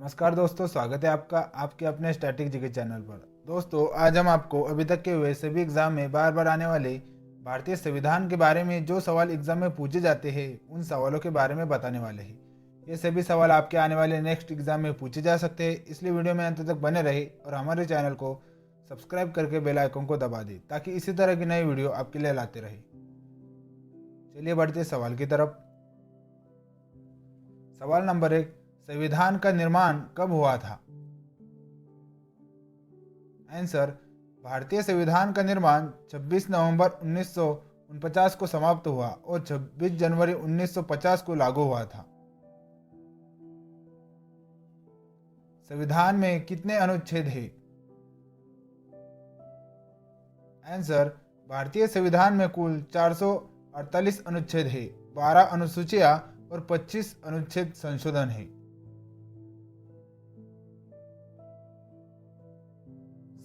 नमस्कार दोस्तों, स्वागत है आपका आपके अपने स्टैटिक जीके चैनल पर। दोस्तों, आज हम आपको अभी तक के हुए सभी एग्जाम में बार बार आने वाले भारतीय संविधान के बारे में जो सवाल एग्जाम में पूछे जाते हैं उन सवालों के बारे में बताने वाले हैं। ये सभी सवाल आपके आने वाले नेक्स्ट एग्जाम में पूछे जा सकते हैं, इसलिए वीडियो में अंत तक बने रहे और हमारे चैनल को सब्सक्राइब करके बेल आइकन को दबा दें ताकि इसी तरह की नई वीडियो आपके लिए लाते रहे। चलिए बढ़ते सवाल की तरफ। सवाल नंबर 1, संविधान का निर्माण कब हुआ था? आंसर, भारतीय संविधान का निर्माण 26 नवंबर 1949 को समाप्त हुआ और 26 जनवरी 1950 को लागू हुआ था। संविधान में कितने अनुच्छेद हैं? आंसर, भारतीय संविधान में कुल 448 अनुच्छेद हैं, 12 अनुसूचियां और 25 अनुच्छेद संशोधन है।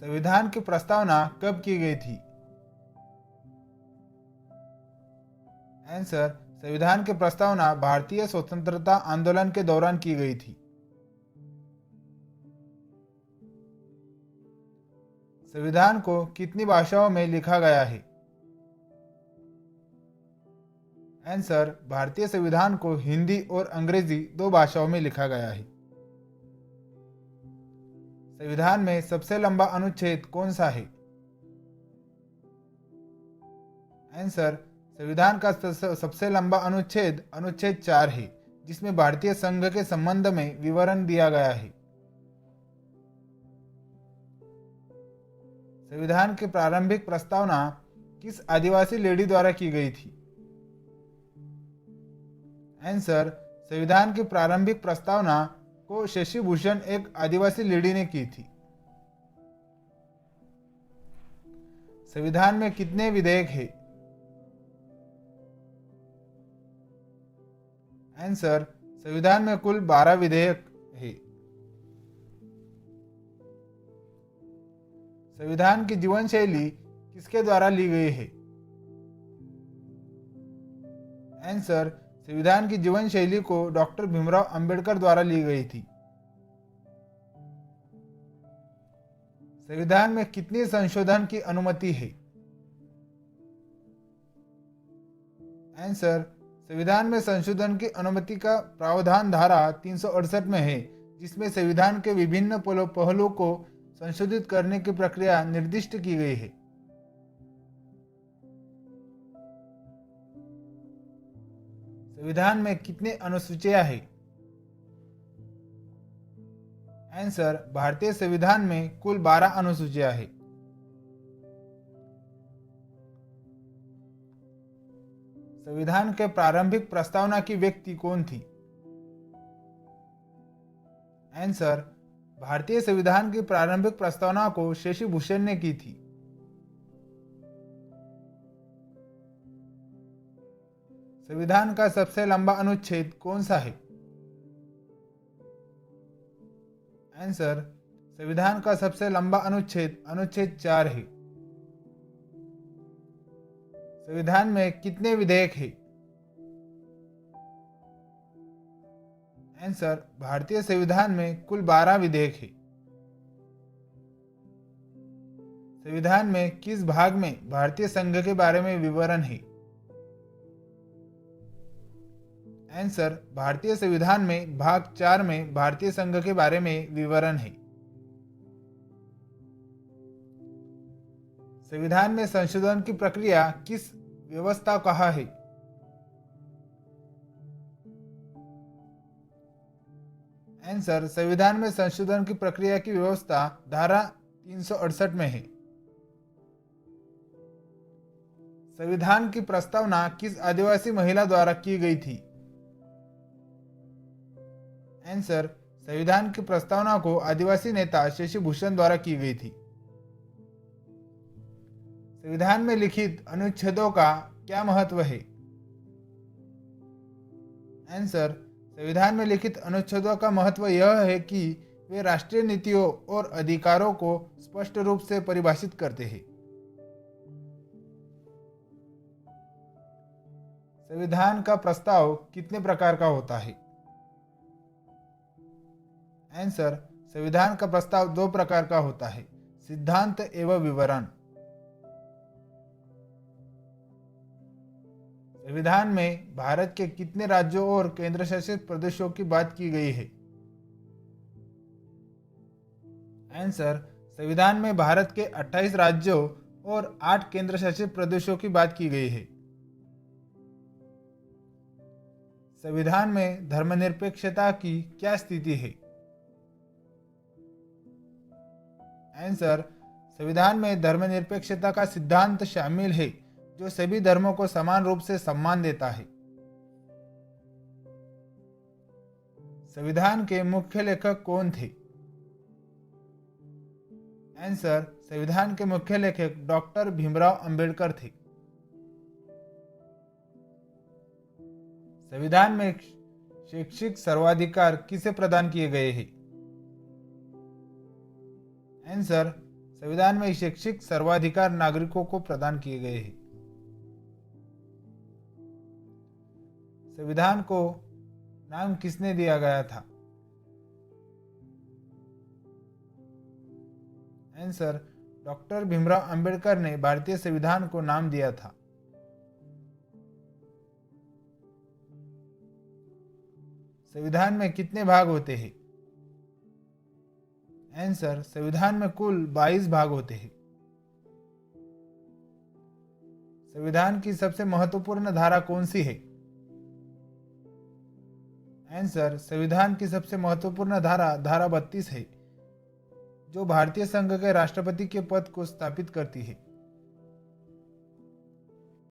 संविधान की प्रस्तावना कब की गई थी? आंसर, संविधान की प्रस्तावना भारतीय स्वतंत्रता आंदोलन के दौरान की गई थी। संविधान को कितनी भाषाओं में लिखा गया है? आंसर, भारतीय संविधान को हिंदी और अंग्रेजी 2 भाषाओं में लिखा गया है। संविधान में सबसे लंबा अनुच्छेद कौन सा है? आंसर, संविधान का सबसे लंबा अनुच्छेद अनुच्छेद 4 है, जिसमें भारतीय संघ के संबंध में विवरण दिया गया है। संविधान की प्रारंभिक प्रस्तावना किस आदिवासी लेडी द्वारा की गई थी? आंसर, संविधान की प्रारंभिक प्रस्तावना को शशि भूषण एक आदिवासी लेडी ने की थी। संविधान में कितने विधेयक हैं? आंसर, संविधान में कुल 12 विधेयक है। संविधान की जीवन शैली किसके द्वारा ली गई है? आंसर, संविधान की जीवन शैली को डॉक्टर भीमराव अंबेडकर द्वारा ली गई थी। संविधान में कितनी संशोधन की अनुमति है? आंसर, संविधान में संशोधन की अनुमति का प्रावधान धारा 368 में है, जिसमें संविधान के विभिन्न पहलुओं को संशोधित करने की प्रक्रिया निर्दिष्ट की गई है। संविधान में कितने अनुसूचियां हैं? आंसर, भारतीय संविधान में कुल 12 अनुसूचियां हैं। संविधान के प्रारंभिक प्रस्तावना की व्यक्ति कौन थी? आंसर, भारतीय संविधान की प्रारंभिक प्रस्तावना को शशि भूषण ने की थी। संविधान का सबसे लंबा अनुच्छेद कौन सा है? आंसर, संविधान का सबसे लंबा अनुच्छेद अनुच्छेद 4 है। संविधान में कितने विधेयक हैं? आंसर, भारतीय संविधान में कुल 12 विधेयक हैं। संविधान में किस भाग में भारतीय संघ के बारे में विवरण है? आंसर, भारतीय संविधान में भाग 4 में भारतीय संघ के बारे में विवरण है। संविधान में संशोधन की प्रक्रिया किस व्यवस्था कहा है? आंसर, संविधान में संशोधन की प्रक्रिया की व्यवस्था धारा 368 में है। संविधान की प्रस्तावना किस आदिवासी महिला द्वारा की गई थी? आंसर, संविधान की प्रस्तावना को आदिवासी नेता शशि भूषण द्वारा की गई थी। संविधान में लिखित अनुच्छेदों का क्या महत्व है? आंसर, संविधान में लिखित अनुच्छेदों का महत्व यह है कि वे राष्ट्रीय नीतियों और अधिकारों को स्पष्ट रूप से परिभाषित करते हैं। संविधान का प्रस्ताव कितने प्रकार का होता है? आंसर, संविधान का प्रस्ताव दो प्रकार का होता है, सिद्धांत एवं विवरण। संविधान में भारत के कितने राज्यों और केंद्र शासित प्रदेशों की बात की गई है? आंसर, संविधान में भारत के 28 राज्यों और 8 केंद्र शासित प्रदेशों की बात की गई है। संविधान में धर्मनिरपेक्षता की क्या स्थिति है? आंसर, संविधान में धर्मनिरपेक्षता का सिद्धांत शामिल है जो सभी धर्मों को समान रूप से सम्मान देता है। संविधान के मुख्य लेखक कौन थे? आंसर, संविधान के मुख्य लेखक डॉक्टर भीमराव अंबेडकर थे। संविधान में शैक्षिक सर्वाधिकार किसे प्रदान किए गए हैं? आंसर, संविधान में शैक्षिक सर्वाधिकार नागरिकों को प्रदान किए गए हैं। संविधान को नाम किसने दिया गया था? आंसर, डॉक्टर भीमराव अंबेडकर ने भारतीय संविधान को नाम दिया था। संविधान में कितने भाग होते हैं? आंसर, संविधान में कुल 22 भाग होते हैं। संविधान की सबसे महत्वपूर्ण धारा कौन सी है? आंसर, संविधान की सबसे महत्वपूर्ण धारा धारा 32 है जो भारतीय संघ के राष्ट्रपति के पद को स्थापित करती है।